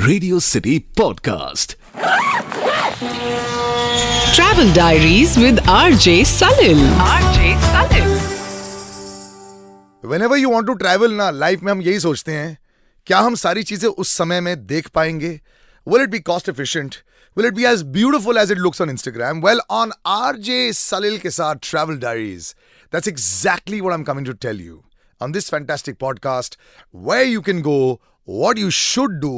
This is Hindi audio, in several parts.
Radio City Podcast. Travel Diaries with RJ Salil. Whenever you want to travel ना लाइफ में हम यही सोचते हैं, क्या हम सारी चीजें उस समय में देख पाएंगे? Will it be cost efficient? Will it be as beautiful as it looks on Instagram? Well, on RJ Salil के साथ Travel Diaries, that's exactly what I'm coming to tell you on this fantastic podcast, where you can go, what you should do,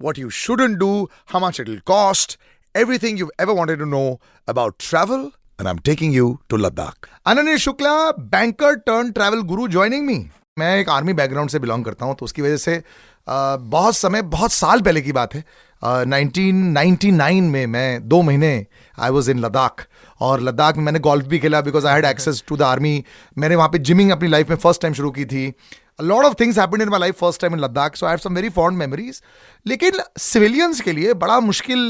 what you shouldn't do, how much it'll cost, everything you've ever wanted to know about travel, and I'm taking you to Ladakh. Ananya Shukla, banker turned travel guru, joining me. मैं एक आर्मी बैकग्राउंड से बिलोंग करता हूँ, तो उसकी वजह से बहुत साल पहले की बात है, 1999 में मैं 2 महीने आई वॉज इन लद्दाख. और लद्दाख में मैंने गोल्फ भी खेला because I had access to the army. मैंने वहाँ पे जिमिंग अपनी लाइफ में फर्स्ट टाइम शुरू की थी. A lot of things happened in my life first time in Ladakh, so I have some very fond memories. लेकिन सिविलियंस के लिए बड़ा मुश्किल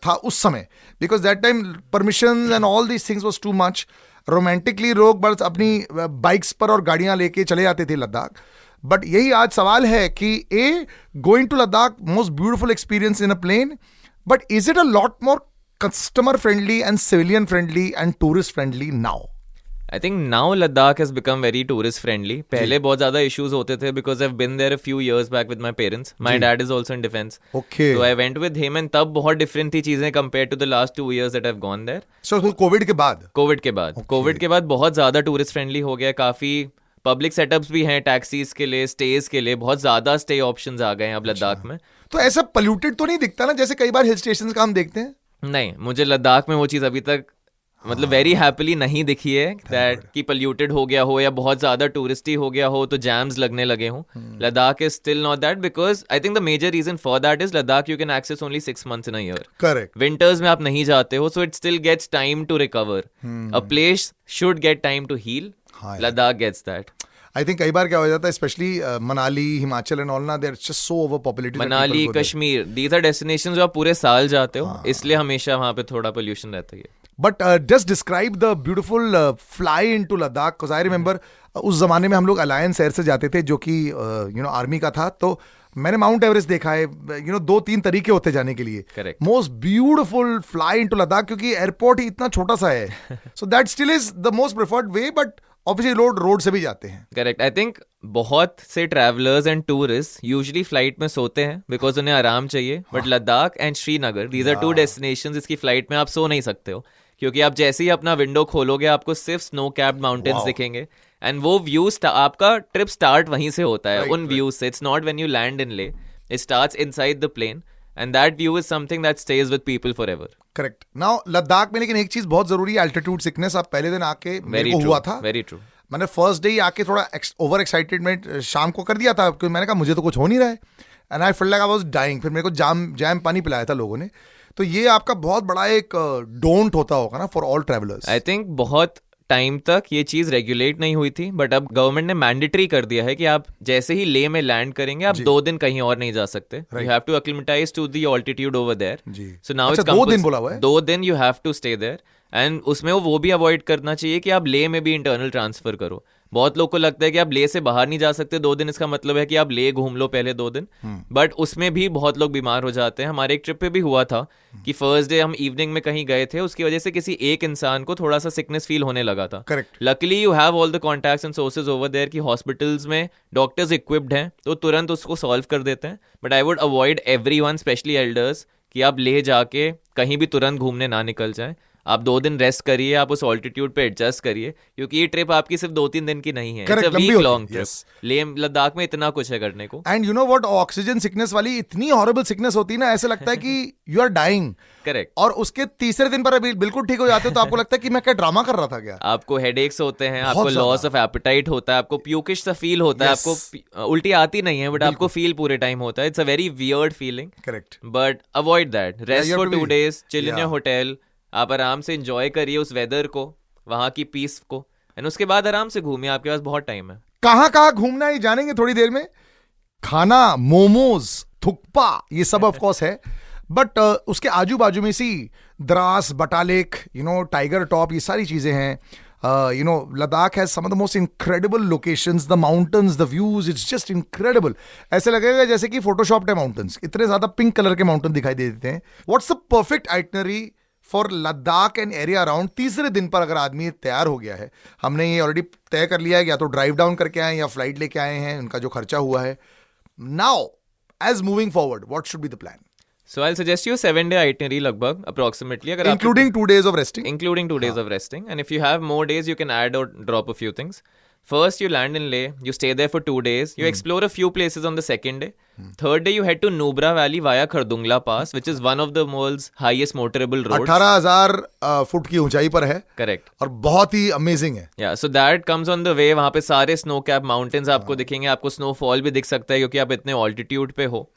था उस समय, because that time permissions and all these things was too much. Romantically लोग बस अपनी बाइक्स पर और गाड़ियां लेके चले जाते थे लद्दाख. बट यही आज सवाल है कि going to Ladakh, most beautiful experience in a plane, but is it a lot more customer friendly and civilian friendly and tourist friendly now? I think now Ladakh has become very tourist friendly. पहले बहुत ज़्यादा issues होते थे because I've been there a few years back with my parents. My dad is also in defense. Okay. So I went with him and तब बहुत different थी चीज़ें compared to the last 2 years that I've gone there. So COVID के बाद? COVID के बाद. COVID के बाद बहुत ज़्यादा tourist friendly हो गया. काफ़ी public setups भी हैं taxis के लिए, stays के लिए. बहुत ज़्यादा stay options आ गए हैं अब लद्दाख में. तो ऐसा polluted तो नहीं दिखता ना, जैसे कई बार हिल स्टेशन का हम देखते हैं? नहीं, मुझे लद्दाख में वो चीज़ अभी तक मतलब वेरी हैप्पीली नहीं दिखी है दैट कि पोल्यूटेड हो गया हो या बहुत ज्यादा टूरिस्टी हो गया हो तो जैम्स लगने लगे हों. Ladakh is still not that because I think the major reason for that is Ladakh you can access only 6 months in a year. Correct. Winters में आप नहीं जाते हो, so it still gets time to recover. A place should get time to heal. Ladakh gets that. I think कई बार क्या हो जाता है, specially Manali, Himachal and all ना, they are just so over populated. Manali, Kashmir, these are destinations जो आप पूरे साल जाते हो, इसलिए हमेशा वहां पे थोड़ा पोल्यूशन रहता है. But just describe the beautiful fly into Ladakh, because I remember उस जमाने में हम लोग अलायंस एयर से जाते थे, जो कि आर्मी का था. तो मैंने माउंट एवरेस्ट देखा है. 2-3 तरीके होते जाने के लिए. Correct. Most beautiful fly into Ladakh, क्योंकि एयरपोर्ट ही इतना छोटा सा है. So that still is the most preferred way, but obviously लोग रोड से भी जाते हैं. करेक्ट. आई थिंक बहुत से travellers and tourist usually flight में सोते हैं बिकॉज उन्हें आराम चाहिए. But Ladakh and Srinagar, these are 2 destinations इसकी फ्लाइट में आप सो नहीं सकते हो, क्योंकि आप जैसे ही अपना विंडो खोलोगे आपको सिर्फ स्नो कैप्ड माउंटेन्स दिखेंगे. एंड वो व्यू आपका ट्रिप स्टार्ट वहीं से होता है, उन व्यूज से. It's not when you land in Leh, it starts inside the plane and that view is something that stays with people forever. Correct. Now Ladakh में लेकिन एक चीज बहुत जरूरी है, एल्टीट्यूड सिकनेस. आप पहले दिन आके मेरे को हुआ था. Very true. मैंने फर्स्ट डे ही आके थोड़ा ओवर एक्साइटेडमेंट शाम को कर दिया था, क्योंकि मैंने कहा मुझे तो कुछ हो नहीं रहा है. And I felt like I was dying. फिर मेरे को जैम पानी पिलाया था लोगों ने. तो ये आपका बहुत बड़ा एक डोंट होता होगा ना for all travellers. I think बहुत टाइम तक ये चीज रेगुलेट नहीं हुई थी, बट अब गवर्नमेंट ने मैंडेटरी कर दिया है कि आप जैसे ही ले में लैंड करेंगे आप 2 दिन कहीं और नहीं जा सकते. You have to acclimatize to the altitude over there. So now it's 2 दिन बोला हुआ है. 2 दिन you have to stay there. And उसमें वो भी अवॉइड करना चाहिए कि आप ले में भी इंटरनल ट्रांसफर करो. बहुत लोग को लगता है कि आप ले से बाहर नहीं जा सकते 2 दिन, इसका मतलब है कि आप ले घूम लो पहले 2 दिन. बट उसमें भी बहुत लोग बीमार हो जाते हैं. हमारे एक ट्रिप पे भी हुआ था कि फर्स्ट डे हम इवनिंग में कहीं गए थे, उसकी वजह से किसी एक इंसान को थोड़ा सा सिकनेस फील होने लगा था. Correct. Luckily you have all the contacts and sources over there कि हॉस्पिटल्स में डॉक्टर्स इक्विप्ड हैं तो तुरंत उसको सॉल्व कर देते हैं. But I would avoid everyone, specially elders, कि आप ले जाके कहीं भी तुरंत घूमने ना निकल जाएं. आप 2 दिन रेस्ट करिए, आप उस ऑल्टीट्यूड पे एडजस्ट करिए, क्योंकि ये ट्रिप आपकी सिर्फ 2-3 दिन की नहीं है. It's a week long trip. Leh Ladakh में इतना कुछ है करने को. And you know what, oxygen sickness वाली इतनी हॉरिबल सिकनेस होती है ना, ऐसे लगता है कि यू आर डाइंग. करेक्ट. और उसके तीसरे दिन पर बिल्कुल ठीक हो जाते हो तो आपको लगता है कि मैं क्या ड्रामा कर रहा था क्या. आपको हेडेक्स होते हैं, आपको लॉस ऑफ एपेटाइट होता है, आपको प्यूकिश सा फील होता है, आपको उल्टी आती नहीं है बट आपको फील पूरे टाइम होता है. It's a very weird feeling. Correct. But avoid that. Rest for 2 days, chill in your hotel. आप आराम से एंजॉय करिए उस वेदर को, वहां की पीस को, एंड उसके बाद आराम से घूमिए. आपके पास बहुत टाइम है. कहाँ घूमना है जानेंगे थोड़ी देर में. खाना, मोमोज, थुक्पा, ये सब ऑफ कोर्स है. बट उसके आजू बाजू में सी द्रास, बटालेक, टाइगर टॉप, ये सारी चीजें हैं. Ladakh has some of the most incredible locations, the mountains, the views, it's just incredible. ऐसे लगेगा जैसे कि photoshopped है mountains, इतने ज्यादा पिंक कलर के माउंटेन दिखाई दे देते हैं. What's the perfect itinerary for Ladakh and area around? तीसरे दिन पर अगर आदमी तैयार हो गया है, हमने ये ऑलरेडी तय कर लिया है या तो ड्राइव डाउन करके आए या फ्लाइट लेके आए हैं, उनका जो खर्चा हुआ है. Now, as moving forward, what should be the plan? So I'll suggest you a 7-day itinerary लगभग approximately. अगर Including 2 days of resting? Including 2 days of resting. And if you have more days, you can add or drop a few things. First, you land in Leh. You stay there for 2 days. You explore a few places on the second day. Third day, you head to Nubra Valley via Khardungla Pass, which is one of the world's highest motorable roads. 18,000 foot की ऊंचाई पर है. Correct. और बहुत ही अमेजिंग है. Yeah, so that comes on the way. वहाँ पे सारे snow cap mountains आपको दिखेंगे. आपको snowfall भी दिख सकता है क्योंकि आप इतने altitude पे हो.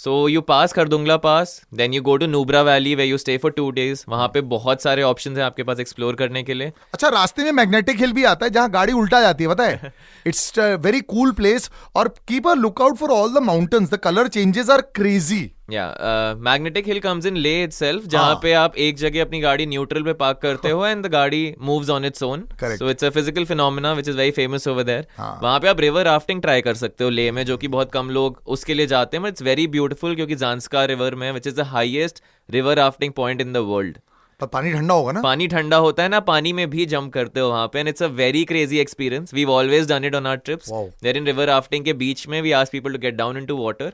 So you pass Khardungla Pass, then you go to Nubra Valley where you stay for 2 days. वहाँ पे बहुत सारे options हैं आपके पास explore करने के लिए. अच्छा, रास्ते में मैग्नेटिक हिल भी आता है जहाँ गाड़ी उल्टा जाती है, पता है? It's very cool place. और keep a look out for all the mountains. The colour changes are crazy. Magnetic hill comes in Leh itself, जहाँ पे आप एक जगह अपनी गाड़ी न्यूट्रल पे पार्क करते हो एंड द गाड़ी moves on its own. So it's a physical phenomena which is very famous over there. वहाँ पे आप रिवर राफ्टिंग ट्राई कर सकते हो ले में, जो कि बहुत कम लोग उसके लिए जाते हैं, बट इट्स वेरी ब्यूटीफुल क्योंकि ज़ांस्कार रिवर में, which is the highest river rafting point in the world. पर पानी ठंडा होगा ना? पानी ठंडा होता है ना, पानी में भी जंप करते हो वहाँ पे, and it's a very crazy experience. We always done it on our trips. There in river rafting के बीच में we ask people to get down into water.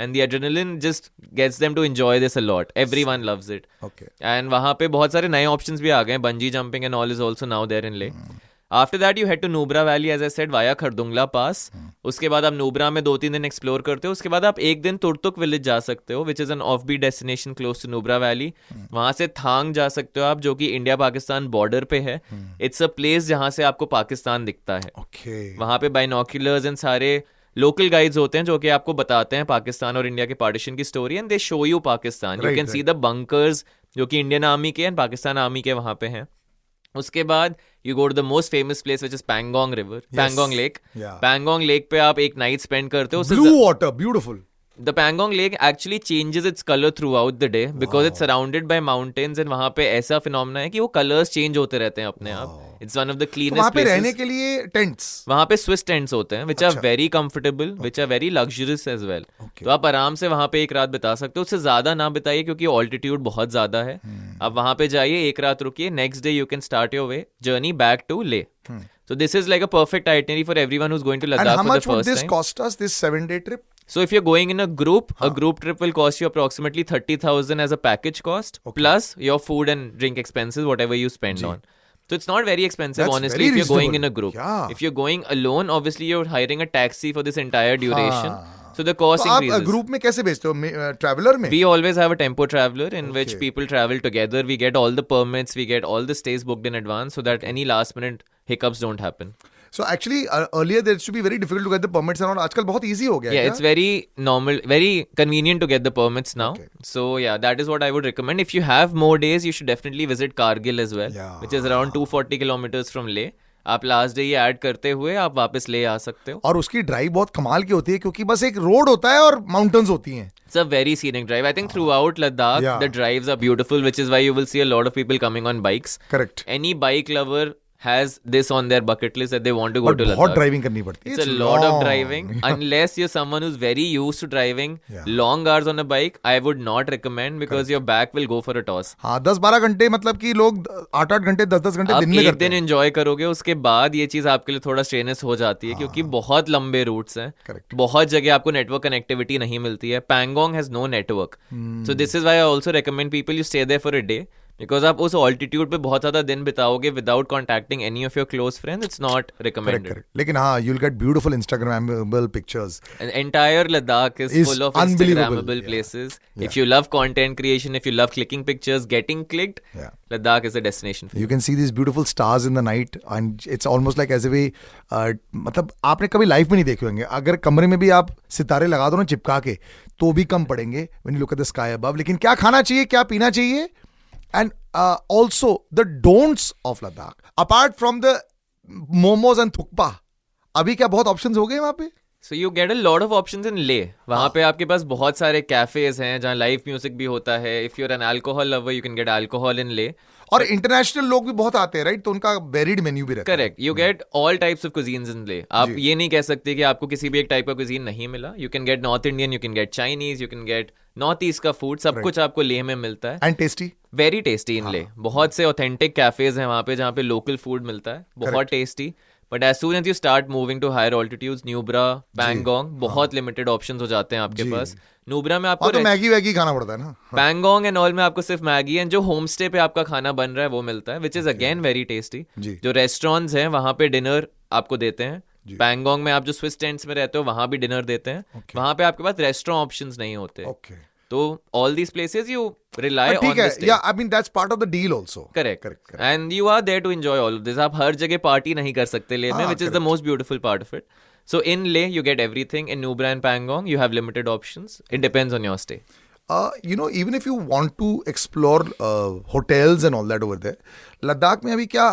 And the adrenaline just gets them to enjoy this a lot. Everyone loves it. Okay. And वहाँ पे बहुत सारे नए options भी आ गए हैं. Bungee jumping and all is also now there in Leh. After that you head to Nubra Valley, as I said, via Khardungla Pass. उसके बाद आप नूबरा में 2-3 दिन एक्सप्लोर करते हो. उसके बाद आप एक दिन तुर्तुक विलेज जा सकते हो, which is an offbeat destination close to Nubra Valley. वहाँ से थांग जा सकते हो आप, जो कि इंडिया पाकिस्तान बॉर्डर पे है. इट्स अ प्लेस जहाँ से आपको पाकिस्तान दिखता है. Okay. वहाँ पे बाइनोक्यूलर्स एंड सारे लोकल गाइड्स होते हैं जो कि आपको बताते हैं पाकिस्तान और इंडिया के पार्टीशन की story, and they show you Pakistan. You can see the bunkers जो कि इंडियन आर्मी के एंड पाकिस्तान आर्मी के वहाँ पे हैं. उसके बाद you go to the most famous place which is Pangong river, Pangong lake. Pangong lake पे आप एक नाइट स्पेंड करते हो. Blue water, beautiful. The Pangong Lake actually changes its color throughout the day because it's surrounded by mountains, and वहाँ पे ऐसा फिनोमेना है कि वो colors change होते रहते हैं अपने आप. It's one of the cleanest वहाँ पे places. रहने के लिए टेंट्स. वहाँ पे Swiss tents होते हैं which are very comfortable, which are very luxurious as well. तो आप आराम से वहाँ पे एक रात बिता सकते हो. उससे ज्यादा ना बिताइए क्योंकि ऑल्टीट्यूड बहुत ज्यादा है. आप वहाँ पे जाइए, एक रात रुकिए, next day you can start your way journey back to Leh. So this is like a perfect itinerary for everyone who's going to Ladakh for the first time. And how much would this cost us, this 7-day trip? So if you're going in a group trip will cost you approximately 30,000 as a package cost, plus your food and drink expenses, whatever you spend on. So it's not very expensive. That's honestly, if you're going in a group. Yeah. If you're going alone, obviously you're hiring a taxi for this entire duration. So the cost तो increases. आप ग्रुप में कैसे भेजते हो? ट्रैवलर में? We always have a tempo traveler in which people travel together. We get all the permits, we get all the stays booked in advance so that any last minute hiccups don't happen. So actually earlier there used to be very difficult to get the permits and all. आजकल बहुत easy हो गया है. Yeah, it's very normal, very convenient to get the permits now. Okay. So yeah, that is what I would recommend. If you have more days, you should definitely visit Kargil as well, which is around 240 kilometers from Leh. आप लास्ट डे ये ऐड करते हुए आप वापस ले आ सकते हो. और उसकी ड्राइव बहुत कमाल की होती है क्योंकि बस एक रोड होता है और माउंटेन्स होती हैं. It's a very scenic drive. I think throughout Ladakh, the drives are beautiful, which is why you will see a lot of people coming on bikes. Correct. Any bike lover has this on their bucket list that they want to go to Ladakh. बहुत ड्राइविंग करनी पड़ती है. It's a lot of driving. Unless you're someone who's very used to driving long hours on a bike, I would not recommend because your back will go for a toss. हाँ, 10-12 घंटे मतलब कि लोग 8-8 घंटे 10-10 घंटे दिन में करते हैं. आप एक दिन एंजॉय करोगे, उसके बाद ये चीज आपके लिए थोड़ा स्ट्रेनस हो जाती है क्योंकि बहुत लंबे रूट्स हैं. बहुत जगह आपको नेटवर्क कनेक्टिविटी नहीं मिलती है. Pangong has no network. So this is why I also recommend people you stay there for a day. Because आप उस ऑल्टीट्यूड पे बहुत ज्यादा दिन बिताओगे without contacting any of your close friends. It's not recommended. लेकिन हाँ, you'll get beautiful Instagrammable pictures. Entire Ladakh is full of Instagrammable places. If you love content creation, if you love clicking pictures, getting clicked, Ladakh is a destination for you. You can see these beautiful stars in the night and it's almost like as if मतलब आपने कभी लाइफ में नहीं देखे होंगे. अगर कमरे में भी आप सितारे लगा दो ना चिपका के तो भी कम पड़ेंगे when you look at the sky above. लेकिन क्या खाना चाहिए, क्या पीना चाहिए, and also the don'ts of Ladakh apart from the momos and thukpa. अभी क्या बहुत ऑप्शंस हो गए वहां पे? So you get a lot of options in Leh. वहाँ पे आपके पास बहुत सारे cafes हैं जहाँ live music भी होता है. If you're an alcohol lover, you can get alcohol in Leh. और इंटरनेशनल लोग भी बहुत आते हैं, राइट? तो उनका वेरिड मेन्यू भी रहता है. Correct. You get all types of cuisines in Leh. आप ये नहीं कह सकते कि आपको किसी भी एक टाइप का कुजीन नहीं मिला. You can get north Indian, you can get Chinese, you can get north east का फूड. सब कुछ आपको लेह में मिलता है. एंड टेस्टी, वेरी टेस्टी इन ले. बहुत से ऑथेंटिक कैफेज हैं वहाँ पे जहाँ पे लोकल फूड मिलता है. बहुत tasty. But as soon as you start moving to higher altitudes, Nubra, Pangong, बहुत लिमिटेड ऑप्शंस हो जाते हैं आपके पास. न्यूब्रा में आपको तो मैगी वैगी खाना पड़ता है ना. पैंगोंग एंड ऑल में आपको सिर्फ मैगी एंड जो होम स्टे पे आपका खाना बन रहा है वो मिलता है, which is again very tasty. जो रेस्टोरेंट्स हैं वहाँ पे डिनर आपको देते हैं. पैंगोंग में आप जो स्विस टेंट्स में रहते हो वहाँ भी डिनर देते हैं. वहाँ पे आपके पास रेस्टोरेंट ऑप्शंस नहीं होते. तो all these places you rely on the stay. Yeah, I mean that's part of the deal also. Correct. And you are there to enjoy all of this. आप हर जगह पार्टी नहीं कर सकते लेह में, which is the most beautiful part of it. So in Leh you get everything. In Nubra and Pangong you have limited options. It depends on your stay. You know, even if you want to explore hotels and all that over there, Ladakh में अभी क्या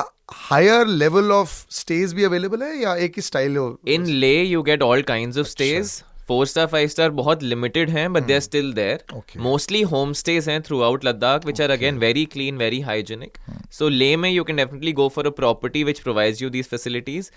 higher level of stays भी available है या एक ही style है? In Leh you get all kinds of stays. 4-star 5-star बहुत limited हैं, but they are still there. Mostly homestays हैं throughout Ladakh, which are again very clean, very hygienic. So Leh में you can definitely go for a property which provides you these facilities.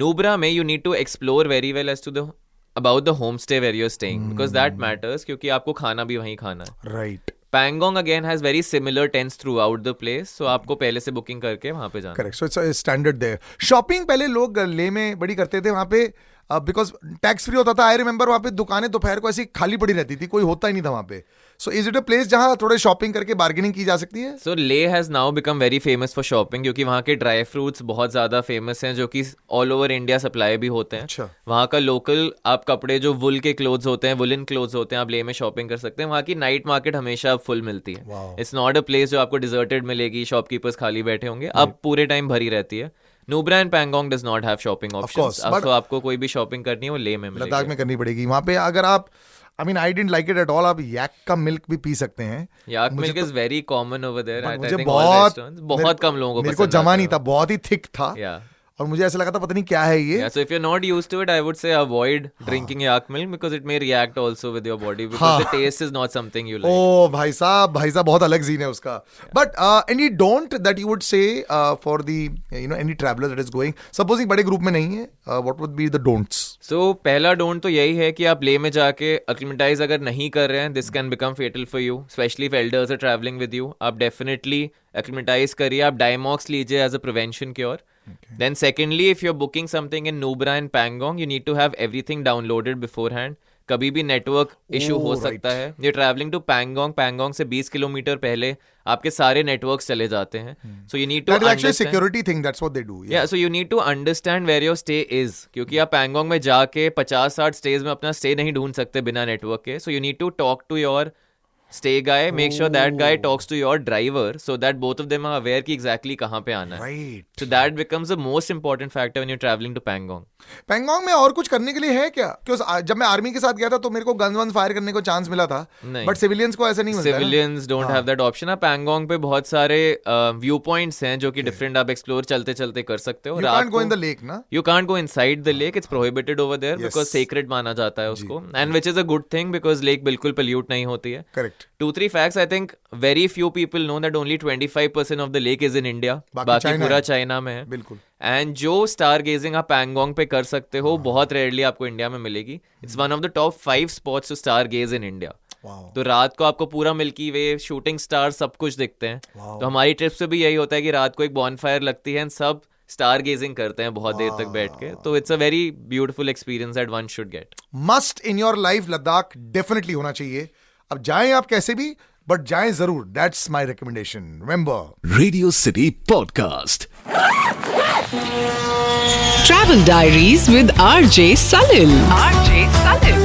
Nubra में you need to explore very well as to the about the homestay where you're staying, because that matters, क्योंकि आपको खाना भी वहीं खाना है. Right. Pangong again has very similar tents throughout the place, so आपको पहले से बुकिंग करके वहाँ पे जाना. Correct. So it's a standard there. Shopping पहले लोग ले में बड़ी करते थे वहाँ पे, बिकॉज टैक्स फ्री होता था. आई रिमेंबर वहाँ पे दुकानें दोपहर को ऐसी खाली पड़ी रहती थी, कोई होता ही नहीं था वहाँ पे. So is it a place जहाँ थोड़े शॉपिंग करके बार्गेनिंग की जा सकती है? सो ले has now become very famous for shopping, क्योंकि वहाँ के ड्राई फ्रूट्स बहुत ज्यादा फेमस हैं जो कि ऑल ओवर इंडिया सप्लाई भी होते हैं. अच्छा. वहाँ का लोकल आप कपड़े जो वुल के क्लोथ्स होते हैं, वुलन क्लोथ्स होते हैं, आप ले में शॉपिंग कर सकते हैं. वहाँ की नाइट मार्केट हमेशा फुल मिलती है. इट्स नॉट अ प्लेस जो आपको डिजर्टेड मिलेगी, शॉपकीपर्स खाली बैठे होंगे. अब पूरे टाइम भरी रहती है. Nubra and Pangong does not have shopping options. अब तो आपको कोई भी शॉपिंग करनी है वो ले में मिलेगी. लद्दाख में करनी पड़ेगी. वहाँ पे अगर आप I mean, I didn't like it at all. आप याक का मिल्क भी पी सकते हैं. याक milk is very common over there. मुझे बहुत कम लोगों को मेरे को जमा नहीं था, बहुत ही थिक था. और मुझे ऐसा लगा था पता नहीं क्या है ये. So if you're not used to it, I would say avoid drinking yak milk because it may react also with your body because the taste is not something you like. Oh भाई साहब बहुत अलग सीन है उसका. But any don't that you would say for the any traveler that is going, supposing बड़े ग्रुप में नहीं है, what would be the don'ts? So पहला don't तो यही है कि आप ले में जाके acclimatize अगर नहीं कर रहे हैं, this can become fatal for you, especially if elders are traveling with you. आप definitely acclimatize करिए. आप Dimox लीजिए as a prevention cure. Then secondly, if you're booking something in Nubra and Pangong, you need to have everything downloaded beforehand. कभी भी नेटवर्क इशू हो सकता है. You're traveling to Pangong से 20 किलोमीटर पहले आपके सारे नेटवर्क्स चले जाते हैं. So you need to that is actually a security thing. That's what they do. Yeah, so you need to understand where your stay is. क्योंकि आप Pangong में जाके 50-60 स्टेज में अपना स्टे नहीं ढूंढ सकते बिना नेटवर्क के. So you need to talk to your stay guy, make sure that guy talks to your driver so that both of them are aware कि exactly कहाँ पे आना है. Right. So that becomes the most important factor when you're traveling to Pangong. Pangong में और कुछ करने के लिए है क्या? क्योंकि जब मैं आर्मी के साथ गया था तो मेरे को गन वन फायर करने को चांस मिला था, बट सिविलियंस को ऐसा नहीं मिलता. Civilians don't have that option. आप पैंगोंग पे बहुत सारे व्यू पॉइंट्स हैं जो कि डिफरेंट आप एक्सप्लोर चलते चलते कर सकते हो. You can't go in the lake, ना? You can't go inside the lake. It's prohibited over there because sacred माना जाता है उसको, and which is a good thing because lake बिल्कुल pollute नहीं होती है. Correct. 2-3 facts I think very few people know that only 25% of the lake is in India. बाकी पूरा चाइना में है. बिल्कुल. एंड जो स्टार गेजिंग आप पैंगोंग पे कर सकते हो बहुत रेयरली आपको इंडिया में मिलेगी. It's one of the top 5 spots to star gaze in India. तो रात को आपको पूरा मिल्की वे, शूटिंग स्टार सब कुछ दिखते हैं. तो हमारी ट्रिप्स पे भी यही होता है कि रात को एक बॉनफायर लगती है एंड सब स्टार गेजिंग करते हैं बहुत देर तक बैठ के. तो it's a very beautiful experience that one should get. Must in your life Ladakh definitely होना चाहिए. अब जाएं आप कैसे भी, बट जाएं जरूर. That's my recommendation. Remember, Radio City Podcast. Travel Diaries with RJ Salil. RJ Salil.